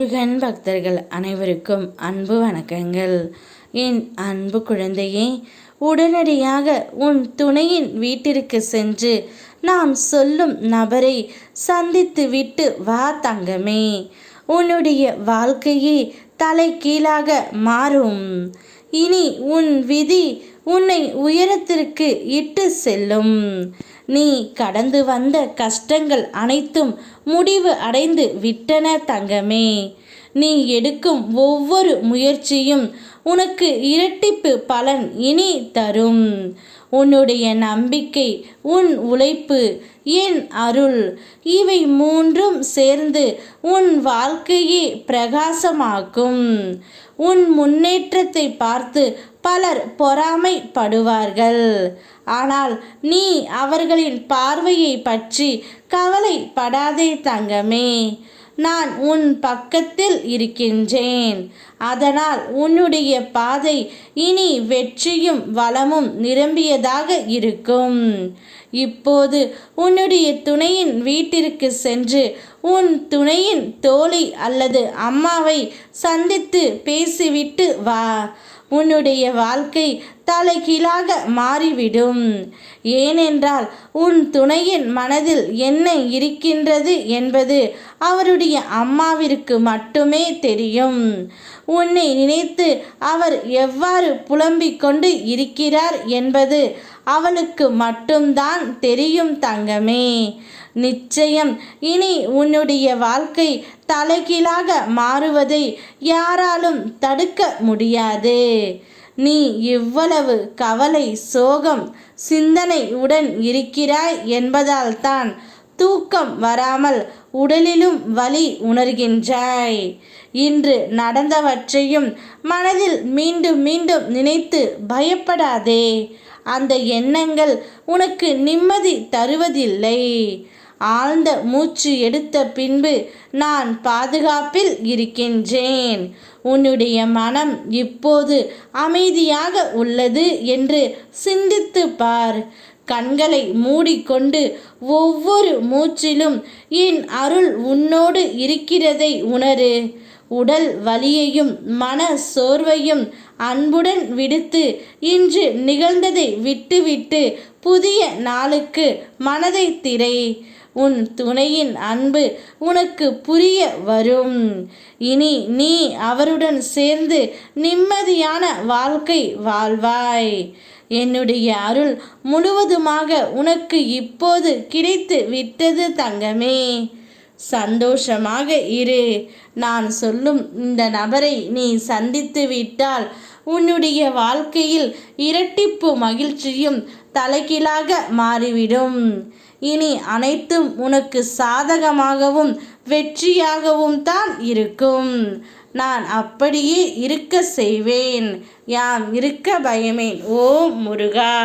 முருகன் பக்தர்கள் அனைவருக்கும் அன்பு வணக்கங்கள். என் அன்பு குழந்தையே, உடனடியாக உன் துணையின் வீட்டிற்கு சென்று நான் சொல்லும் நபரை சந்தித்து விட்டு வா தங்கமே. உன்னுடைய வாழ்க்கையே தலைகீழாக மாறும். இனி உன் விதி உன்னை உயரத்திற்கு இட்டு செல்லும். நீ கடந்து வந்த கஷ்டங்கள் அனைத்தும் முடிவு அடைந்து விட்டன தங்கமே. நீ எடுக்கும் ஒவ்வொரு முயற்சியும் உனக்கு இரட்டிப்பு பலன் இனி தரும். உன்னுடைய நம்பிக்கை, உன் உழைப்பு, என் அருள், இவை மூன்றும் சேர்ந்து உன் வாழ்க்கையை பிரகாசமாக்கும். உன் முன்னேற்றத்தை பார்த்து பலர் பொறாமைப்படுவார்கள். ஆனால் நீ அவர்களின் பார்வையை பற்றி கவலைப்படாதே தங்கமே. நான் உன் பக்கத்தில் இருக்கின்றேன். அதனால் உன்னுடைய பாதை இனி வெற்றியும் வளமும் நிரம்பியதாக இருக்கும். இப்போது உன்னுடைய துணையின் வீட்டிற்கு சென்று உன் துணையின் தோழி அல்லது அம்மாவை சந்தித்து பேசிவிட்டு வா. உன்னுடைய வாழ்க்கை தலைகீழாக மாறிவிடும். ஏனென்றால் உன் துணையின் மனதில் என்ன இருக்கின்றது என்பது அவருடைய அம்மாவிற்கு மட்டுமே தெரியும். உன்னை நினைத்து அவர் எவ்வாறு புலம்பிக் கொண்டு இருக்கிறார் என்பது அவளுக்கு மட்டும்தான் தெரியும் தங்கமே. நிச்சயம் இனி உன்னுடைய வாழ்க்கை தலைகீழாக மாறுவதை யாராலும் தடுக்க முடியாது. நீ இவ்வளவு கவலை, சோகம், சிந்தனை உடன் இருக்கிறாய் என்பதால் தான் தூக்கம் வராமல் உடலிலும் வலி உணர்கின்றாய். இன்று நடந்தவற்றையும் மனதில் மீண்டும் மீண்டும் நினைத்து பயப்படாதே. அந்த எண்ணங்கள் உனக்கு நிம்மதி தருவதில்லை. ஆழ்ந்த மூச்சு எடுத்த பின்பு நான் பாதுகாப்பில் இருக்கின்றேன். உன்னுடைய மனம் இப்போது அமைதியாக உள்ளது என்று சிந்தித்து பார். கண்களை மூடிக்கொண்டு ஒவ்வொரு மூச்சிலும் என் அருள் உன்னோடு இருக்கிறதை உணரு. உடல் வலியையும் மன சோர்வையும் அன்புடன் விடுத்து இன்று நிகழ்ந்ததை விட்டுவிட்டு புதிய நாளுக்கு மனதை திரை. உன் துணையின் அன்பு உனக்கு புரிய வரும். இனி நீ அவருடன் சேர்ந்து நிம்மதியான வாழ்க்கை வாழ்வாய். என்னுடைய அருள் முழுவதுமாக உனக்கு இப்போது கிடைத்து விட்டது தங்கமே. சந்தோஷமாக இரு. நான் சொல்லும் இந்த நபரை நீ சந்தித்து விட்டால் உன்னுடைய வாழ்க்கையில் இரட்டிப்பு மகிழ்ச்சியும் தலைகீழாக மாறிவிடும். இனி அனைத்தும் உனக்கு சாதகமாகவும் வெற்றியாகவும் தான் இருக்கும். நான் அப்படியே இருக்க செய்வேன். யாம் இருக்க பயமேன். ஓம் முருகா.